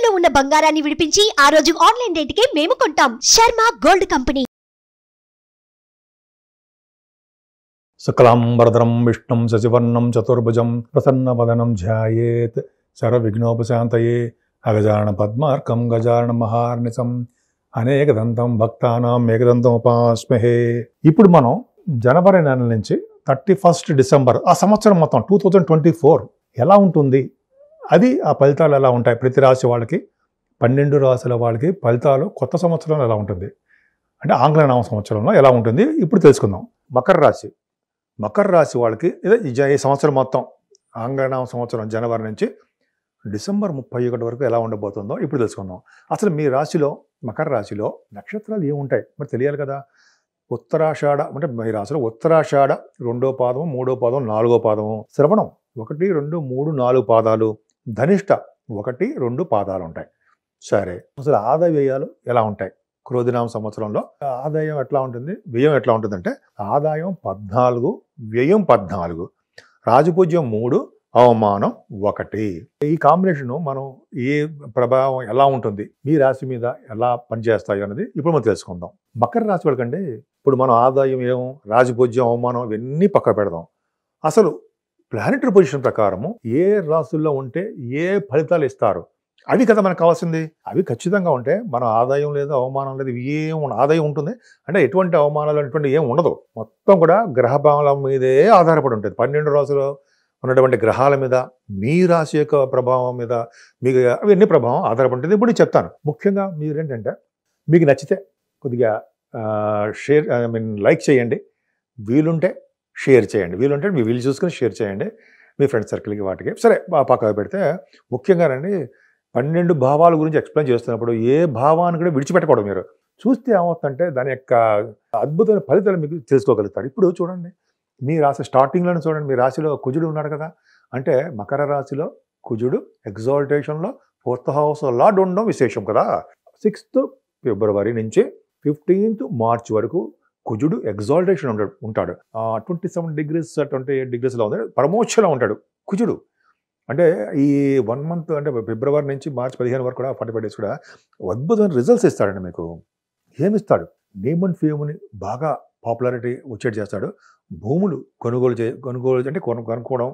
తాకట్టులో ఉన్న బంగారాన్ని విడిపించి ఆ రోజు ఆన్లైన్ రేటుకే మేము కొంటాం. Sharma gold company. శుక్లాంబరధరం విష్ణుం శశివర్ణం చతుర్భుజం ప్రసన్నవదనం ధ్యాయేత్ సర్వవిఘ్నోపశాంతయే అగజానన పద్మార్కం గజానన మహార్నిశం అనేకదంతం భక్తానాం ఏకదంతం ఉపాస్మహే. ఇప్పుడు మనం జనవరి నెల నుంచి 31 డిసెంబర్ ఆ సంవత్సరం మొత్తం 2024 ఎలా ఉంటుంది, అది ఆ ఫలితాలు ఎలా ఉంటాయి, ప్రతి రాశి వాళ్ళకి 12 రాశుల వాళ్ళకి ఫలితాలు కొత్త సంవత్సరంలో ఎలా ఉంటుంది అంటే ఆంగ్ల నామ సంవత్సరంలో ఎలా ఉంటుంది ఇప్పుడు తెలుసుకుందాం. మకర రాశి వాళ్ళకి ఈ సంవత్సరం మొత్తం ఆంగ్లనామ సంవత్సరం జనవరి నుంచి డిసెంబర్ 31 వరకు ఎలా ఉండబోతుందో ఇప్పుడు తెలుసుకుందాం. అసలు మీ రాశిలో మకర రాశిలో నక్షత్రాలు ఏముంటాయి మరి తెలియాలి కదా. ఉత్తరాషాఢ అంటే మీ రాశిలో ఉత్తరాషాఢ 2వ పాదము, 3వ పాదం, 4వ పాదము, శ్రవణం 1, 2, 3, 4 పాదాలు, ధనిష్ట 1, 2 పాదాలు ఉంటాయి. సరే, అసలు ఆదాయ వ్యయాలు ఎలా ఉంటాయి క్రోధినామ సంవత్సరంలో? ఆదాయం ఎట్లా ఉంటుంది, వ్యయం ఎట్లా ఉంటుందంటే ఆదాయం 14, వ్యయం 14, రాజపూజ్యం 3, అవమానం 1. ఈ కాంబినేషన్ మనం ఏ ప్రభావం ఎలా ఉంటుంది మీ రాశి మీద ఎలా పనిచేస్తాయి అన్నది ఇప్పుడు మనం తెలుసుకుందాం. మకర రాశి వాళ్ళకంటే ఇప్పుడు మనం ఆదాయం, ఏం, రాజపూజ్యం, అవమానం ఇవన్నీ పక్క పెడదాం. అసలు ప్లానెటరీ పొజిషన్ ప్రకారము ఏ రాశుల్లో ఉంటే ఏ ఫలితాలు ఇస్తారు అవి కదా మనకు కావాల్సింది. అవి ఖచ్చితంగా ఉంటే మన ఆదాయం లేదు, అవమానం లేదు, ఆదాయం ఉంటుంది అంటే ఎటువంటి అవమానాలు అటువంటి ఏం ఉండదు. మొత్తం కూడా గ్రహభావాల మీదే ఆధారపడి ఉంటుంది. 12 రాశులు ఉన్నటువంటి గ్రహాల మీద, మీ రాశి యొక్క ప్రభావం మీద, మీకు అవన్నీ ప్రభావం ఆధారపడి ఉంటుంది. ఇప్పుడు చెప్తాను. ముఖ్యంగా మీరేంటంటే మీకు నచ్చితే కొద్దిగా లైక్ చేయండి, వీలుంటే షేర్ చేయండి, వీలుంటే మీ వీలు చూసుకొని షేర్ చేయండి మీ ఫ్రెండ్ సర్కిల్కి వాటికి. సరే, పక్కన పెడితే ముఖ్యంగా రండి 12 భావాల గురించి ఎక్స్ప్లెయిన్ చేస్తున్నప్పుడు ఏ భావాన్ని కూడా విడిచిపెట్టకూడదు. మీరు చూస్తే ఏమవుతుందంటే దాని యొక్క అద్భుతమైన ఫలితాలు మీకు తెలుసుకోగలుగుతారు. ఇప్పుడు చూడండి, మీ రాశి స్టార్టింగ్లోనే చూడండి, మీ రాశిలో కుజుడు ఉన్నాడు కదా. అంటే మకర రాశిలో కుజుడు ఎగ్జాల్టేషన్లో 4th హౌస్ లార్డ్ ఉండడం విశేషం కదా. 6th ఫిబ్రవరి నుంచి 15th మార్చ్ వరకు కుజుడు ఎగ్జాల్టేషన్ ఉంటాడు. 27 degrees 28 degreesలో ఉంది, పరమోచ్చలో ఉంటాడు కుజుడు. అంటే ఈ 1 month అంటే ఫిబ్రవరి నుంచి మార్చ్ 15 వరకు కూడా 45 days కూడా అద్భుతమైన రిజల్ట్స్ ఇస్తాడండి మీకు. ఏమిస్తాడు? నేమ్ అండ్ ఫేమ్ని బాగా పాపులారిటీ వచ్చేటి చేస్తాడు. భూములు కొనుగోలు అంటే కొనుక్కోవడం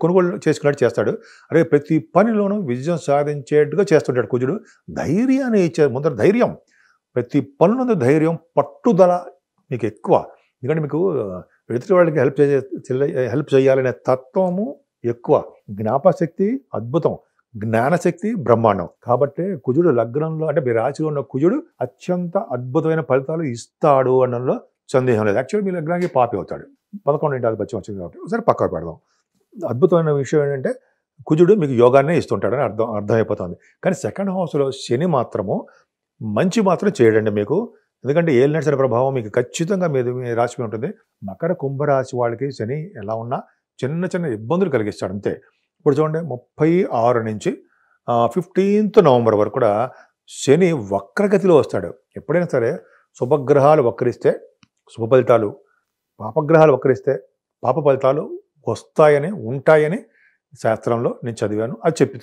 కొనుగోలు చేసుకున్నట్టు చేస్తాడు. అదే ప్రతి పనిలోనూ విజయం సాధించేట్టుగా చేస్తుంటాడు కుజుడు. ధైర్యాన్ని ఇచ్చే ముందర ధైర్యం, ప్రతి పనులందు ధైర్యం, పట్టుదల మీకు ఎక్కువ. ఎందుకంటే మీకు ఎదుటి వాళ్ళకి హెల్ప్ చేయాలనే తత్వము ఎక్కువ, జ్ఞాపశక్తి అద్భుతం, జ్ఞానశక్తి బ్రహ్మాండం. కాబట్టి కుజుడు లగ్నంలో అంటే మీ రాశిలో ఉన్న కుజుడు అత్యంత అద్భుతమైన ఫలితాలు ఇస్తాడు అనడంలో సందేహం లేదు. యాక్చువల్లీ మీ లగ్నానికి పాపి అవుతాడు, 11 ఆధిపత్యం వచ్చింది కాబట్టి. సరే, పక్కన పెడదాం. అద్భుతమైన విషయం ఏంటంటే కుజుడు మీకు యోగాన్నే ఇస్తుంటాడని అర్థమైపోతుంది. కానీ 2nd హౌస్లో శని మాత్రము మంచి మాత్రం చేయడండి మీకు. ఎందుకంటే ఏలినాటి శని ప్రభావం మీకు ఖచ్చితంగా మీ రాశి మీద ఉంటుంది. మకర కుంభరాశి వాళ్ళకి శని ఎలా ఉన్నా చిన్న చిన్న ఇబ్బందులు కలిగిస్తాడు అంతే. ఇప్పుడు చూడండి, 36 నుంచి 15th నవంబర్ వరకు కూడా శని వక్రగతిలో వస్తాడు. ఎప్పుడైనా సరే శుభగ్రహాలు వక్రిస్తే శుభ ఫలితాలు, పాపగ్రహాలు వక్రిస్తే పాప ఫలితాలు వస్తాయని, ఉంటాయని శాస్త్రంలో నేను చదివాను.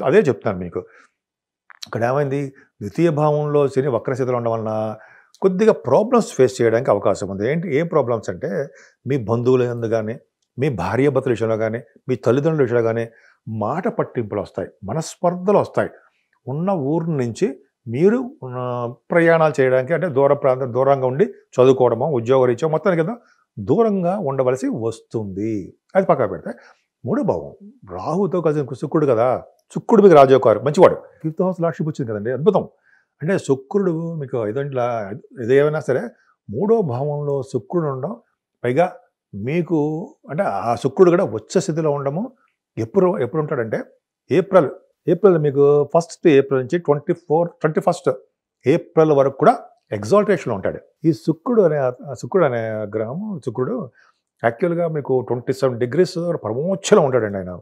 అదే చెప్తాను మీకు. ఇక్కడ ఏమైంది, ద్వితీయ భావంలో శని వక్రస్థితిలో ఉండడం వలన కొద్దిగా ప్రాబ్లమ్స్ ఫేస్ చేయడానికి అవకాశం ఉంది. ఏం ప్రాబ్లమ్స్ అంటే మీ బంధువుల యందు కానీ, మీ భార్యాభర్తల విషయంలో కానీ, మీ తల్లిదండ్రుల విషయంలో కానీ మాట పట్టింపులు వస్తాయి, మనస్పర్ధలు వస్తాయి. ఉన్న ఊరు నుంచి మీరు ప్రయాణాలు చేయడానికి అంటే దూరంగా ఉండి చదువుకోవడమో, ఉద్యోగరీత్యా మొత్తానికి కదా దూరంగా ఉండవలసి వస్తుంది. అది పక్కన పెడితే 3వ భావం రాహుతో కలిసి శుక్రుడు కదా. శుక్రుడు మీకు రాజయోగారు, మంచివాడు. 5th హౌస్ లార్డ్షిప్ వచ్చింది కదండి, అద్భుతం. అంటే శుక్రుడు మీకు ఏదైనా సరే 3వ భావంలో శుక్రుడు ఉండడం, పైగా మీకు అంటే ఆ శుక్రుడు కూడా ఉచ్చ స్థితిలో ఉండము. ఎప్పుడు ఉంటాడంటే ఏప్రిల్ మీకు 1st ఏప్రిల్ నుంచి 21st ఏప్రిల్ వరకు కూడా ఎగ్జాల్టేషన్లో ఉంటాడు. ఈ శుక్రుడు అనే గ్రహము, శుక్రుడు యాక్చువల్గా మీకు 27 degrees పరమోచ్చలో ఉంటాడండి. ఆయన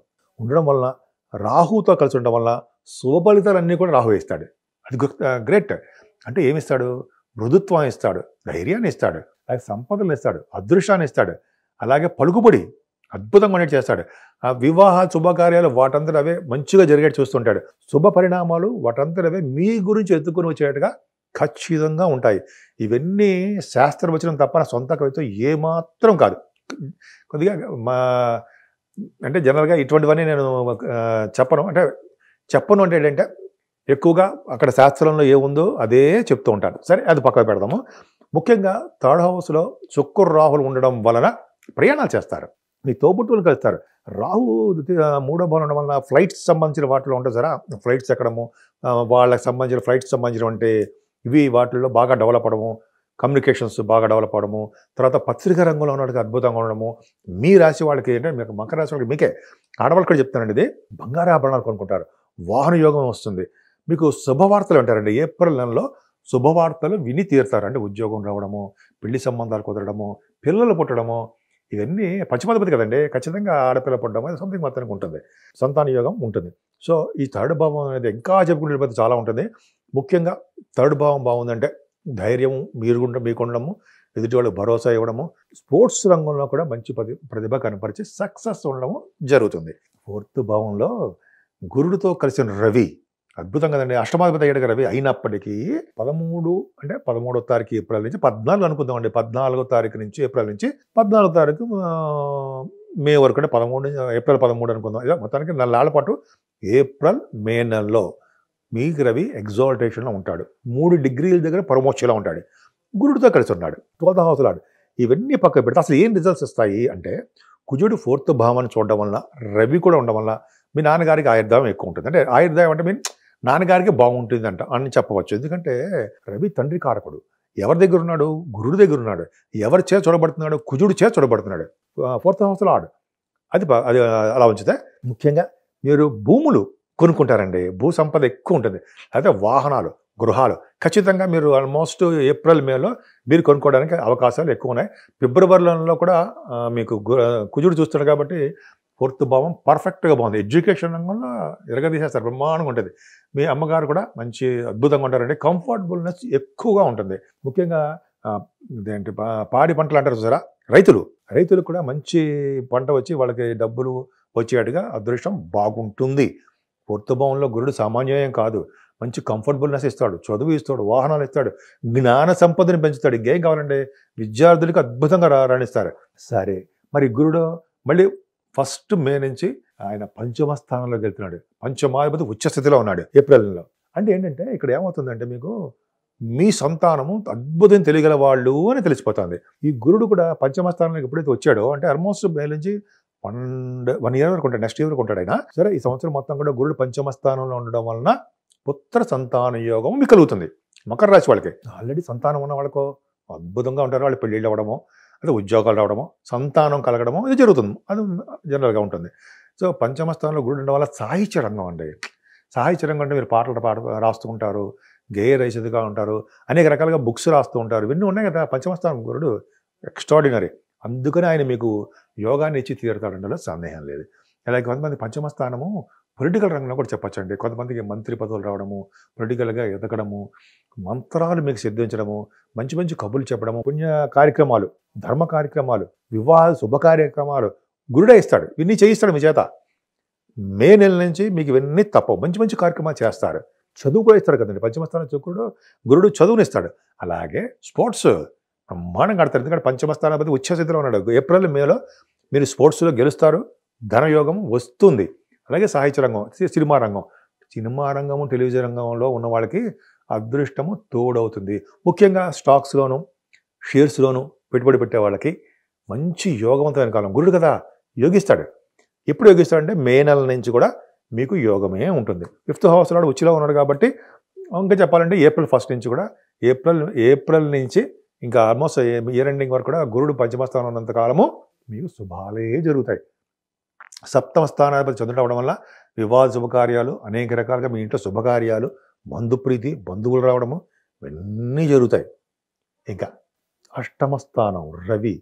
ఉండడం వలన, రాహుతో కలిసి ఉండడం వల్ల శుభఫలితాలన్నీ కూడా రాహు ఇస్తాడు. అది గ్రేట్. అంటే ఏమిస్తాడు? మృదుత్వాన్ని ఇస్తాడు, ధైర్యాన్ని ఇస్తాడు, అలాగే సంపదలు ఇస్తాడు, అదృష్టాన్ని ఇస్తాడు, అలాగే పలుకుబడి అద్భుతంగా ఉండేది చేస్తాడు. ఆ వివాహ శుభకార్యాలు వాటంతట అవే మంచిగా జరిగేట్టు చూస్తుంటాడు. శుభ పరిణామాలు వాటంతట అవే మీ గురించి ఎత్తుకొని వచ్చేట్టుగా ఖచ్చితంగా ఉంటాయి. ఇవన్నీ శాస్త్రవచనం తప్ప నా సొంత కవిత్వం ఏమాత్రం కాదు. కొద్దిగా అంటే జనరల్గా ఇటువంటివన్నీ నేను చెప్పను. అంటే చెప్పను అంటే ఏంటంటే ఎక్కువగా అక్కడ శాస్త్రంలో ఏముందో అదే చెప్తూ ఉంటాను. సరే, అది పక్కన పెడదాము. ముఖ్యంగా థర్డ్ హౌస్లో శుక్ర రాహులు ఉండడం వలన ప్రయాణాలు చేస్తారు, మీ తోబుట్టువులు కలుస్తారు. రాహు మూడో భావం ఉండడం వలన ఫ్లైట్స్ సంబంధించిన వాటిలో ఉంటుంది సరే, ఫ్లైట్స్ ఎక్కడము, వాళ్ళకి సంబంధించిన ఫ్లైట్స్ సంబంధించిన అంటే ఇవి వాటిల్లో బాగా డెవలప్ అవ్వడము, కమ్యూనికేషన్స్ బాగా డెవలప్ అవ్వడము, తర్వాత పత్రికా రంగంలో ఉన్న వాళ్ళకి అద్భుతంగా ఉండడము. మీ రాశి వాళ్ళకి అంటే మీకు మకర రాశి వాళ్ళకి మీకే ఆడవాళ్ళు కూడా చెప్తానండి, ఇది బంగారు ఆభరణాలు కొనుక్కుంటారు, వాహన యోగం వస్తుంది, మీకు శుభవార్తలు అంటారండి. ఏప్రిల్ నెలలో శుభవార్తలు విని తీరుతారు. అంటే ఉద్యోగం రావడము, పెళ్లి సంబంధాలు కుదరడము, పిల్లలు పుట్టడము, ఇవన్నీ పశ్చిమాధిపతి కదండి, ఖచ్చితంగా ఆడపిల్ల పుట్టడం అది సంథింగ్ మొత్తానికి ఉంటుంది, సంతాన యోగం ఉంటుంది. సో ఈ థర్డ్ భావం అనేది ఇంకా చెప్పుకునే చాలా ఉంటుంది. ముఖ్యంగా థర్డ్ భావం బాగుందంటే ధైర్యం మీకు ఉండడము, ఎదుటి వాళ్ళకి భరోసా ఇవ్వడము, స్పోర్ట్స్ రంగంలో కూడా మంచి ప్రతిభ కనపరిచి సక్సెస్ ఉండడము జరుగుతుంది. ఫోర్త్ భావంలో గురుడితో కలిసిన రవి అద్భుతం కదండి, అష్టమాధిపతి అయ్యాడు రవి. అయినప్పటికీ 13వ తారీఖు ఏప్రిల్ నుంచి 14 అనుకుందామండి, 14వ తారీఖు నుంచి ఏప్రిల్ నుంచి 14వ తారీఖు మే వరకు, అంటే ఏప్రిల్ 13 అనుకుందాం. ఇదే మొత్తానికి 4 నెలల పాటు ఏప్రిల్ మే నెలలో మీకు రవి ఎగ్జాల్టేషన్లో ఉంటాడు. 3 డిగ్రీల దగ్గర పరమోక్షలో ఉంటాడు, గురుడితో కలిసి ఉన్నాడు, 12th హౌస్లో. ఇవన్నీ పక్క పెడితే అసలు ఏం రిజల్ట్స్ ఇస్తాయి అంటే, కుజుడు 4th భావాన్ని చూడడం వల్ల, రవి కూడా ఉండడం వల్ల మీ నాన్నగారికి ఆయుర్దాయం ఎక్కువ ఉంటుంది. అంటే ఆయుర్దాయం అంటే మీన్ నాన్నగారికి బాగుంటుందంట అని చెప్పవచ్చు. ఎందుకంటే రవి తండ్రి కారకుడు. ఎవరి దగ్గర ఉన్నాడు? గురుడి దగ్గర ఉన్నాడు. ఎవరి చేత చూడబడుతున్నాడు? కుజుడు చేత చూడబడుతున్నాడు. 4th హౌస్లో ఆడు. అది అలా ఉంచితే ముఖ్యంగా మీరు భూములు కొనుక్కుంటారండి, భూ సంపద ఎక్కువ ఉంటుంది. అయితే వాహనాలు, గృహాలు ఖచ్చితంగా మీరు ఆల్మోస్ట్ ఏప్రిల్ మేలో మీరు కొనుక్కోవడానికి అవకాశాలు ఎక్కువ ఉన్నాయి. ఫిబ్రవరిలో కూడా మీకు కుజుడు చూస్తాడు కాబట్టి 4th భావం పర్ఫెక్ట్గా బాగుంది. ఎడ్యుకేషన్ రంగంలో ఎరగదీసేస్తారు, బ్రహ్మాండంగా ఉంటుంది. మీ అమ్మగారు కూడా మంచి అద్భుతంగా ఉంటారండి. కంఫర్టబుల్నెస్ ఎక్కువగా ఉంటుంది. ముఖ్యంగా ఇదేంటి పాడి పంటలు అంటారు చూసారా, రైతులు కూడా మంచి పంట వచ్చి వాళ్ళకి డబ్బులు వచ్చేట్టుగా అదృష్టం బాగుంటుంది. 4th భావంలో గురుడు సామాన్యం కాదు, మంచి కంఫర్టబుల్నెస్ ఇస్తాడు, చదువు ఇస్తాడు, వాహనాలు ఇస్తాడు, జ్ఞాన సంపదని పెంచుతాడు. ఇంకేం కావాలండి, విద్యార్థులకు అద్భుతంగా రాణిస్తారు. సరే, మరి గురుడు మళ్ళీ 1st మే నుంచి ఆయన 5వ స్థానంలోకి వెళ్తున్నాడు. పంచమాధిపతి ఉచ్చస్థితిలో ఉన్నాడు ఏప్రిల్ నెలలో. అంటే ఏంటంటే ఇక్కడ ఏమవుతుందంటే మీకు మీ సంతానము అద్భుతం తెలియగల వాళ్ళు అని తెలిసిపోతుంది. ఈ గురుడు కూడా 5వ స్థానంలోకి ఎప్పుడైతే వచ్చాడో అంటే ఆల్మోస్ట్ మే నుంచి 1 ఇయర్ వరకు ఉంటాడు, నెక్స్ట్ ఇయర్ వరకు ఉంటాడు ఆయన. సరే, ఈ సంవత్సరం మొత్తం కూడా గురుడు 5వ స్థానంలో ఉండడం వలన పుత్ర సంతాన యోగం మీకు కలుగుతుంది. మకర రాశి వాళ్ళకి ఆల్రెడీ సంతానం ఉన్న వాళ్ళకు అద్భుతంగా ఉంటారు, వాళ్ళు పెళ్ళిళ్ళు అవ్వడము, అదే ఉద్యోగాలు రావడము, సంతానం కలగడము ఇది జరుగుతుంది, అది జనరల్గా ఉంటుంది. సో 5వ స్థానంలో గురుడు ఉండడం వల్ల సాహిత్య రంగం అండి. సాహిత్య రంగం అంటే మీరు పాటలు రాస్తూ ఉంటారు, గేయ రచయితగా ఉంటారు, అనేక రకాలుగా బుక్స్ రాస్తూ ఉంటారు, ఇవన్నీ ఉన్నాయి కదా. 5వ స్థానం గురుడు ఎక్స్ట్రాడినరీ, అందుకని ఆయన మీకు యోగాన్ని ఇచ్చి తీరుతాడంటే సందేహం లేదు. అలాగే కొంతమంది 5వ స్థానము పొలిటికల్ రంగంలో కూడా చెప్పచ్చండి. కొంతమందికి మంత్రి పదవులు రావడము, పొలిటికల్గా ఎదగడము, మంత్రాలు మీకు సిద్ధించడము, మంచి మంచి కబుర్లు చెప్పడము, పుణ్య కార్యక్రమాలు, ధర్మ కార్యక్రమాలు, వివాహ శుభ కార్యక్రమాలు గురుడే ఇస్తాడు, ఇవన్నీ చేయిస్తాడు మీ చేత. మే నెల నుంచి మీకు ఇవన్నీ తప్పవు, మంచి మంచి కార్యక్రమాలు చేస్తారు. చదువు కూడా ఇస్తాడు కదండి, 5వ స్థానం గురుడు చదువునిస్తాడు. అలాగే స్పోర్ట్స్ బ్రహ్మాండంగా ఆడతారు, ఎందుకంటే 5వ స్థానాధిపతి ఉచ్చస్థితిలో ఉన్నాడు. ఏప్రిల్ మేలో మీరు స్పోర్ట్స్లో గెలుస్తారు, ధనయోగం వస్తుంది. అలాగే సాహిత్య రంగం, సినిమా రంగము, టెలివిజన్ రంగంలో ఉన్న వాళ్ళకి అదృష్టము తోడవుతుంది. ముఖ్యంగా స్టాక్స్లోను, షేర్స్లోను పెట్టుబడి పెట్టే వాళ్ళకి మంచి యోగవంతమైన కాలం. గురుడు కదా యోగిస్తాడు. ఎప్పుడు యోగిస్తాడంటే మే నెల నుంచి కూడా మీకు యోగమే ఉంటుంది. 5th హౌస్ నాడు ఉచ్చిలో ఉన్నాడు కాబట్టి ఇంకా చెప్పాలంటే ఏప్రిల్ 1st నుంచి కూడా ఏప్రిల్ నుంచి ఇంకా ఆల్మోస్ట్ ఇయర్ ఎండింగ్ వరకు కూడా గురుడు 5వ స్థానం ఉన్నంత కాలము మీకు శుభాలే జరుగుతాయి. 7వ స్థానాధిపతి చంద్రుడు అవడం వల్ల వివాహ శుభకార్యాలు, అనేక రకాలుగా మీ ఇంట్లో శుభకార్యాలు, బంధుప్రీతి, బంధువులు రావడము ఇవన్నీ జరుగుతాయి. ఇంకా 8వ స్థానం రవి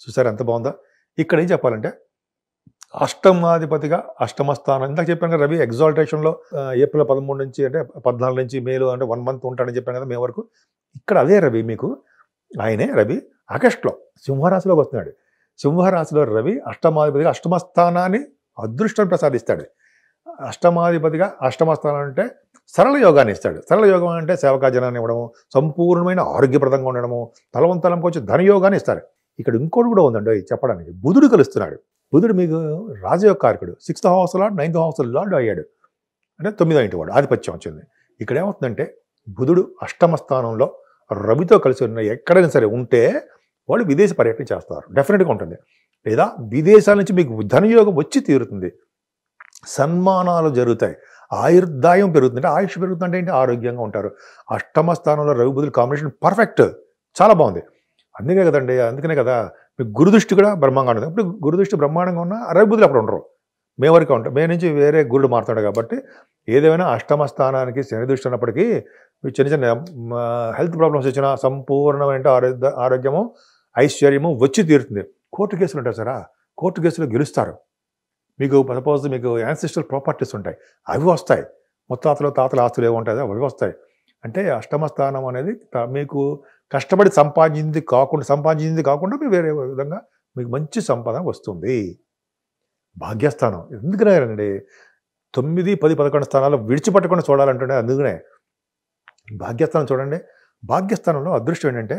చూసారు ఎంత బాగుందో. ఇక్కడ ఏం చెప్పాలంటే అష్టమాధిపతిగా 8వ స్థానం, ఇందాక చెప్పాను కదా రవి ఎగ్జాల్టేషన్లో ఏప్రిల్ 13 నుంచి అంటే 14 నుంచి మేలో అంటే 1 మంత్ ఉంటాడని చెప్పాను కదా మే వరకు. ఇక్కడ అదే రవి మీకు, ఆయనే రవి ఆగస్టులో సింహరాశిలోకి వస్తున్నాడు. సింహరాశిలో రవి అష్టమాధిపతిగా అష్టమ స్థానాన్ని అదృష్టం ప్రసాదిస్తాడు. అష్టమాధిపతిగా అష్టమ స్థానం అంటే సరళ యోగాన్ని ఇస్తాడు. సరళ యోగం అంటే సేవకాజనాన్ని ఇవ్వడము, సంపూర్ణమైన ఆరోగ్యప్రదంగా ఉండడము, తలవంతలంకి వచ్చి ధనయోగాన్ని ఇస్తారు. ఇక్కడ ఇంకోటి కూడా ఉందండి చెప్పడానికి. బుధుడు కలుస్తున్నాడు. బుధుడు మీకు రాజయోగ కారకుడు. 6th house lord 9th house lord అయ్యాడు. అంటే 9వ ఇంటి వాడు ఆధిపత్యం వచ్చింది. ఇక్కడ ఏమవుతుందంటే బుధుడు అష్టమ స్థానంలో రవితో కలిసి ఉన్న ఎక్కడైనా సరే ఉంటే వాళ్ళు విదేశ పర్యటన చేస్తారు. డెఫినెట్గా ఉంటుంది. లేదా విదేశాల నుంచి మీకు ధనయోగం వచ్చి తీరుతుంది. సన్మానాలు జరుగుతాయి. ఆయుర్దాయం పెరుగుతుంది. ఆయుష్ పెరుగుతుందంటే ఏంటి? ఆరోగ్యంగా ఉంటారు. అష్టమ స్థానంలో రవి బుధుడు కాంబినేషన్ పర్ఫెక్ట్, చాలా బాగుంది. అందుకే కదండి, అందుకనే కదా మీకు గురుదృష్టి కూడా బ్రహ్మాండంగా ఉంటుంది. ఇప్పుడు గురుదృష్టి బ్రహ్మాండంగా ఉన్నా రవి బుధులు అప్పుడు ఉండరు. మే వరకు ఉంటాం. మే నుంచి వేరే గురుడు మారుతాడు. కాబట్టి ఏదేమైనా అష్టమ స్థానానికి శని దృష్టి ఉన్నప్పటికీ చిన్న చిన్న హెల్త్ ప్రాబ్లమ్స్ వచ్చినా సంపూర్ణమైన ఆరోగ్యము ఐశ్వర్యము వచ్చి తీరుతుంది. కోర్టు కేసులు ఉంటాయి సారా, కోర్టు కేసులో గెలుస్తారు. మీకు సపోజ్ మీకు యాన్సిస్ట్రల్ ప్రాపర్టీస్ ఉంటాయి, అవి వస్తాయి. ముత్తాతలు తాతల ఆస్తులు ఏమి ఉంటాయో అవి వస్తాయి. అంటే అష్టమ స్థానం అనేది మీకు కష్టపడి సంపాదించింది కాకుండా మీకు వేరే విధంగా మీకు మంచి సంపాదన వస్తుంది. భాగ్యస్థానం ఎందుకు రాయాలండి? 9, 10, 11 స్థానాలు విడిచిపెట్టకుండా చూడాలంటే అందుకనే భాగ్యస్థానం చూడండి. భాగ్యస్థానంలో అదృష్టం ఏంటంటే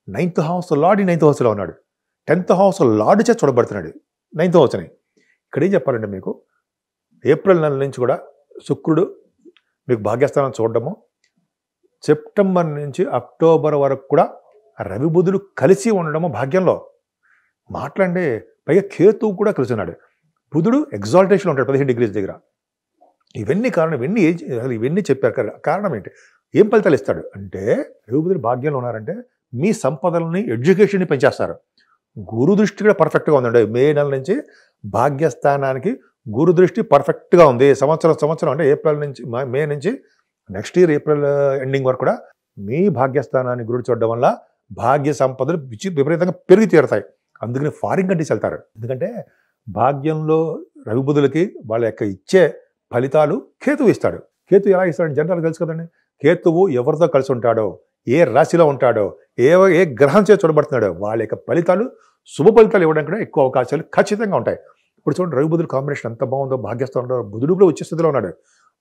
9th హౌస్ లార్డ్ 9th హౌస్లో ఉన్నాడు. 10th హౌస్ లార్డ్ చే చూడబడుతున్నాడు 9th హౌస్ అని. ఇక్కడ ఏం చెప్పాలంటే మీకు ఏప్రిల్ నెల నుంచి కూడా శుక్రుడు మీకు భాగ్యస్థానం చూడడము, సెప్టెంబర్ నుంచి అక్టోబర్ వరకు కూడా రవి బుధులు కలిసి ఉండడము భాగ్యంలో మాట్లాడండి. పైగా కేతువు కూడా కలిసి ఉన్నాడు. బుధుడు ఎగ్జాల్టేషన్ ఉంటాడు 15 degrees దగ్గర. ఇవన్నీ కారణం, ఇవన్నీ చెప్పారు. కారణం ఏంటి? ఏం ఫలితాలు ఇస్తాడు అంటే రవి బుధులు భాగ్యంలో ఉన్నారంటే మీ సంపదలని ఎడ్యుకేషన్ని పెంచేస్తారు. గురు దృష్టి కూడా పర్ఫెక్ట్గా ఉందండి. మే నెల నుంచి భాగ్యస్థానానికి గురు దృష్టి పర్ఫెక్ట్గా ఉంది. సంవత్సరం అంటే ఏప్రిల్ నుంచి మే నుంచి నెక్స్ట్ ఇయర్ ఏప్రిల్ ఎండింగ్ వరకు కూడా మీ భాగ్యస్థానాన్ని గురుడు చూడడం వల్ల భాగ్య సంపదలు విపరీతంగా పెరిగి తీరుతాయి. అందుకని ఫారిన్ కంట్రీస్ వెళ్తారు. ఎందుకంటే భాగ్యంలో రవి బుధులకి వాళ్ళ యొక్క ఇచ్చే ఫలితాలు కేతువు ఇస్తాడు. కేతు ఎలా ఇస్తాడు జనరల్ తెలుసు కదండి. కేతువు ఎవరితో కలిసి ఉంటాడో, ఏ రాశిలో ఉంటాడో, ఏ గ్రహం చేత చూడబడుతున్నాడో వాళ్ళ యొక్క ఫలితాలు శుభ ఫలితాలు ఇవ్వడానికి కూడా ఎక్కువ అవకాశాలు ఖచ్చితంగా ఉంటాయి. ఇప్పుడు చూడండి రవి బుధుడు కాంబినేషన్ ఎంత బాగుందో. భాగ్యస్థానంలో బుధుడు కూడా ఉచ్చ స్థితిలో ఉన్నాడు.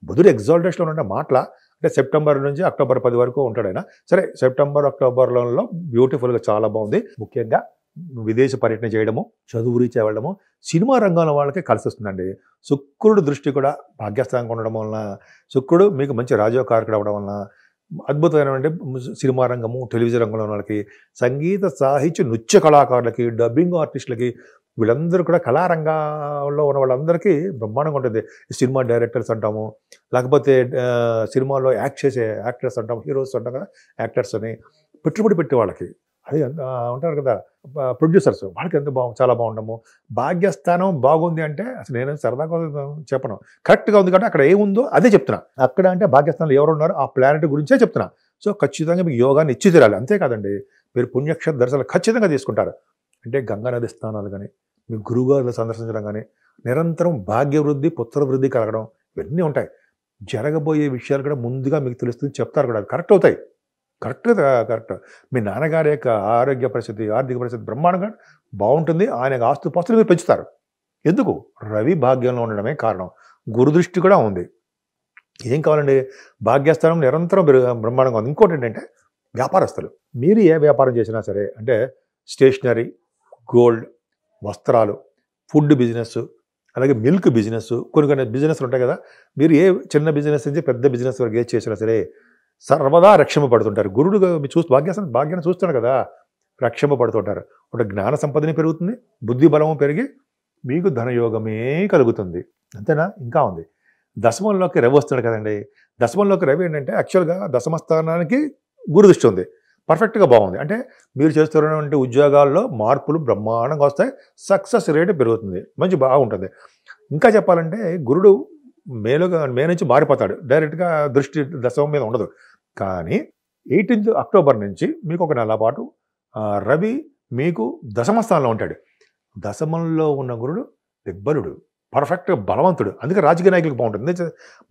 బుధుడు ఎగ్జాల్టేషన్లో ఉన్న మాటల అంటే సెప్టెంబర్ నుంచి అక్టోబర్ 10 వరకు ఉంటాడు ఆయన. సరే, సెప్టెంబర్ అక్టోబర్లలో బ్యూటిఫుల్గా చాలా బాగుంది. ముఖ్యంగా విదేశ పర్యటన చేయడము, చదువు రీత్యా వెళ్ళడము, సినిమా రంగంలో వాళ్ళకి కలిసి వస్తుందండి. శుక్రుడు దృష్టి కూడా భాగ్యస్థానంగా ఉండడం వలన, శుక్రుడు మీకు మంచి రాజయోగ కారకుడు అవ్వడం వలన అద్భుతమైనటువంటి సినిమా రంగము, టెలివిజన్ రంగంలో ఉన్న వాళ్ళకి, సంగీత సాహిత్య నృత్య కళాకారులకి, డబ్బింగ్ ఆర్టిస్టులకి, వీళ్ళందరూ కూడా కళారంగంలో ఉన్న వాళ్ళందరికీ బ్రహ్మాండంగా ఉంటుంది. సినిమా డైరెక్టర్స్ అంటాము, లేకపోతే సినిమాలో యాక్ట్ చేసే యాక్టర్స్ అంటాము, హీరోస్ అంటాం కదా, యాక్టర్స్ అని పెట్టుబడి పెట్టే వాళ్ళకి అది ఉంటారు కదా ప్రొడ్యూసర్స్, వాళ్ళకి ఎంత చాలా బాగుండము. భాగ్యస్థానం బాగుంది అంటే అసలు నేను సరదాగా చెప్పను, కరెక్ట్గా ఉంది కాబట్టి అక్కడ ఏముందో అదే చెప్తున్నా. అక్కడ అంటే భాగ్యస్థానంలో ఎవరు ఉన్నారో ఆ ప్లానెట్ గురించే చెప్తున్నా. సో ఖచ్చితంగా మీకు యోగాన్ని ఇచ్చి తీరాలి. అంతేకాదండి, మీరు పుణ్యక్షేత్ర దర్శనాలు ఖచ్చితంగా తీసుకుంటారు. అంటే గంగా నది స్నానాలు కానీ, మీ గురువుగారులు సందర్శించడం కానీ, నిరంతరం భాగ్యవృద్ధి, పుత్రవృద్ధి కలగడం, ఇవన్నీ ఉంటాయి. జరగబోయే విషయాలు కూడా ముందుగా మీకు తెలుస్తుంది, చెప్తారు కూడా, కరెక్ట్ అవుతాయి. కరెక్ట్. మీ నాన్నగారి యొక్క ఆరోగ్య పరిస్థితి, ఆర్థిక పరిస్థితి బ్రహ్మాండంగా బాగుంటుంది. ఆయన ఆస్తుపాస్తులు మీరు పెంచుతారు. ఎందుకు? రవి భాగ్యంలో ఉండడమే కారణం. గురుదృష్టి కూడా ఉంది. ఏం కావాలండి? భాగ్యస్థానం నిరంతరం బ్రహ్మాండంగా ఉంది. ఇంకోటి ఏంటంటే వ్యాపారస్తులు, మీరు ఏ వ్యాపారం చేసినా సరే, అంటే స్టేషనరీ, గోల్డ్, వస్త్రాలు, ఫుడ్ బిజినెస్, అలాగే మిల్క్ బిజినెస్, కొన్ని బిజినెస్లు ఉంటాయి కదా. మీరు ఏ చిన్న బిజినెస్ నుంచి పెద్ద బిజినెస్ వరకు ఏది చేసినా సరే సర్వదా రక్షింపబడుతుంటారు. గురుడు భాగ్యాన్ని చూస్తున్నాడు కదా, రక్షింపబడుతుంటారు. ఒక జ్ఞాన సంపదని పెరుగుతుంది, బుద్ధి బలము పెరిగి మీకు ధనయోగమే కలుగుతుంది. అంతేనా? ఇంకా ఉంది. దశమంలోకి రవి వస్తున్నాడు కదండి. దశమంలోకి రవి ఏంటంటే యాక్చువల్గా దశమ స్థానానికి గురుదృష్టి ఉంది, పర్ఫెక్ట్గా బాగుంది. అంటే మీరు చేస్తున్నటువంటి ఉద్యోగాల్లో మార్పులు బ్రహ్మాండంగా వస్తాయి, సక్సెస్ రేటు పెరుగుతుంది, మంచి బాగుంటుంది. ఇంకా చెప్పాలంటే గురుడు మే నుంచి మారిపోతాడు, డైరెక్ట్గా దృష్టి దశమం మీద ఉండదు. కానీ 18th అక్టోబర్ నుంచి మీకు ఒక నెల పాటు రవి మీకు దశమ స్థానంలో ఉంటాడు. దశమంలో ఉన్న గురుడు దిగ్బలుడు, పర్ఫెక్ట్గా బలవంతుడు. అందుకే రాజకీయ నాయకులకు బాగుంటుంది.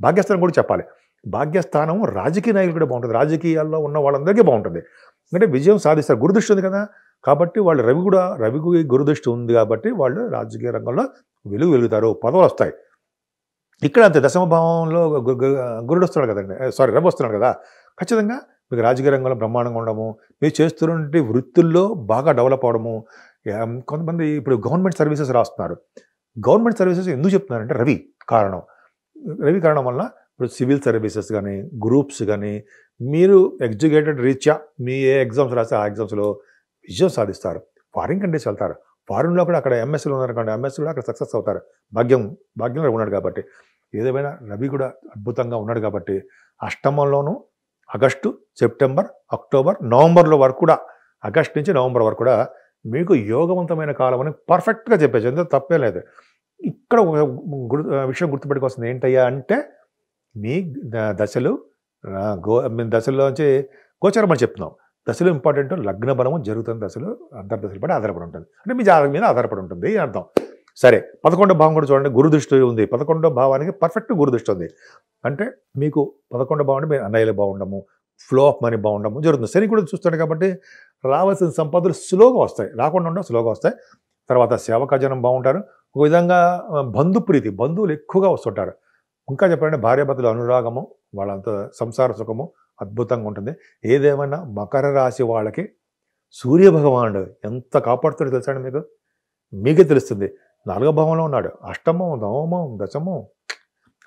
భాగ్యస్థానం కూడా చెప్పాలి. భాగ్యస్థానం రాజకీయ నాయకులు కూడా బాగుంటుంది, రాజకీయాల్లో ఉన్న వాళ్ళందరికీ బాగుంటుంది. అంటే విజయం సాధిస్తారు. గురుదృష్టి ఉంది కదా, కాబట్టి వాళ్ళు రవికి గురుదృష్టి ఉంది కాబట్టి వాళ్ళు రాజకీయ రంగంలో వెలుగుతారు, పదవులు వస్తాయి. ఇక్కడ అంతే, దశమ భావంలో గురుడు వస్తున్నాడు కదండి, రవి వస్తున్నాడు కదా, ఖచ్చితంగా మీకు రాజకీయ రంగంలో బ్రహ్మాండంగా ఉండడము, మీరు చేస్తున్నటువంటి వృత్తుల్లో బాగా డెవలప్ అవడము. కొంతమంది ఇప్పుడు గవర్నమెంట్ సర్వీసెస్ రాస్తున్నారు. గవర్నమెంట్ సర్వీసెస్ ఎందుకు చెప్తున్నారంటే రవి కారణం వల్ల ఇప్పుడు సివిల్ సర్వీసెస్ కానీ, గ్రూప్స్ కానీ, మీరు ఎగ్జిక్యూటెడ్ రీత్యా మీ ఏ ఎగ్జామ్స్ రాస్తే ఆ ఎగ్జామ్స్లో విజయం సాధిస్తారు. ఫారిన్ కంట్రీస్ వెళ్తారు, ఫారిన్లో కూడా అక్కడ ఎంఎస్సీలు ఉన్నారు కాబట్టి ఎంఎస్సీలో అక్కడ సక్సెస్ అవుతారు. భాగ్యంలో ఉన్నాడు కాబట్టి, ఏదేమైనా రవి కూడా అద్భుతంగా ఉన్నాడు కాబట్టి అష్టమంలోనూ ఆగస్టు, సెప్టెంబర్, అక్టోబర్, నవంబర్లో వరకు కూడా, ఆగస్టు నుంచి నవంబర్ వరకు కూడా మీకు యోగవంతమైన కాలం అని పర్ఫెక్ట్గా చెప్పేసి, ఎందుకు తప్పే లేదు. ఇక్కడ ఒక విషయం గుర్తుపెట్టుకోవాల్సింది ఏంటయ్యా అంటే, మీ దశలు దశల్లోంచి గోచరం అని చెప్తున్నాం. దశలు ఇంపార్టెంట్, లగ్న బలము జరుగుతున్న దశలు అంతర్దశలు పడి ఆధారపడి ఉంటుంది, అంటే మీ జాతకం మీద ఆధారపడి ఉంటుంది అర్థం. సరే, 11వ భావం కూడా చూడండి, గురుదృష్టి ఉంది. 11వ భావానికి పర్ఫెక్ట్ గురుదృష్టి ఉంది అంటే మీకు 11వ భావం అంటే మీ అన్నయ్యలు బాగుండము, ఫ్లో ఆఫ్ మనీ బాగుండము జరుగుతుంది. శని కూడా చూస్తాడు కాబట్టి రావాల్సిన సంపదలు స్లోగా వస్తాయి, రాకుండా ఉండవు, స్లోగా వస్తాయి. తర్వాత సేవకాజనం బాగుంటారు. ఒక విధంగా బంధుప్రీతి, బంధువులు ఎక్కువగా వస్తుంటారు. ఇంకా చెప్పాలంటే భార్యాభర్తల అనురాగము, వాళ్ళంత సంసార సుఖము అద్భుతంగా ఉంటుంది. ఏదేమైనా మకర రాశి వాళ్ళకి సూర్యభగవానుడు ఎంత కాపాడుతాడో తెలుసా అండి మీకే తెలుస్తుంది. 4వ భావంలో ఉన్నాడు, అష్టమం, నవమం, దశమం.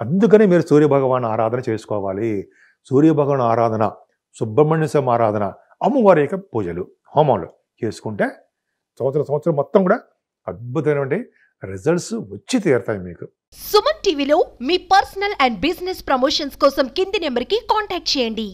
అందుకని మీరు సూర్యభగవాన్ ఆరాధన చేసుకోవాలి. సూర్యభగవాన్ ఆరాధన, సుబ్రహ్మణ్య స్వామి ఆరాధన, అమ్మవారి యొక్క పూజలు, హోమాలు చేసుకుంటే సంవత్సరం మొత్తం కూడా అద్భుతమైనటువంటి రిజల్ట్స్ వచ్చి తీరుతాయి మీకు. సుమన్ టీవీలో మీ పర్సనల్ అండ్ బిజినెస్ ప్రమోషన్స్ కోసం కింది నెంబర్కి కాంటాక్ట్ చేయండి.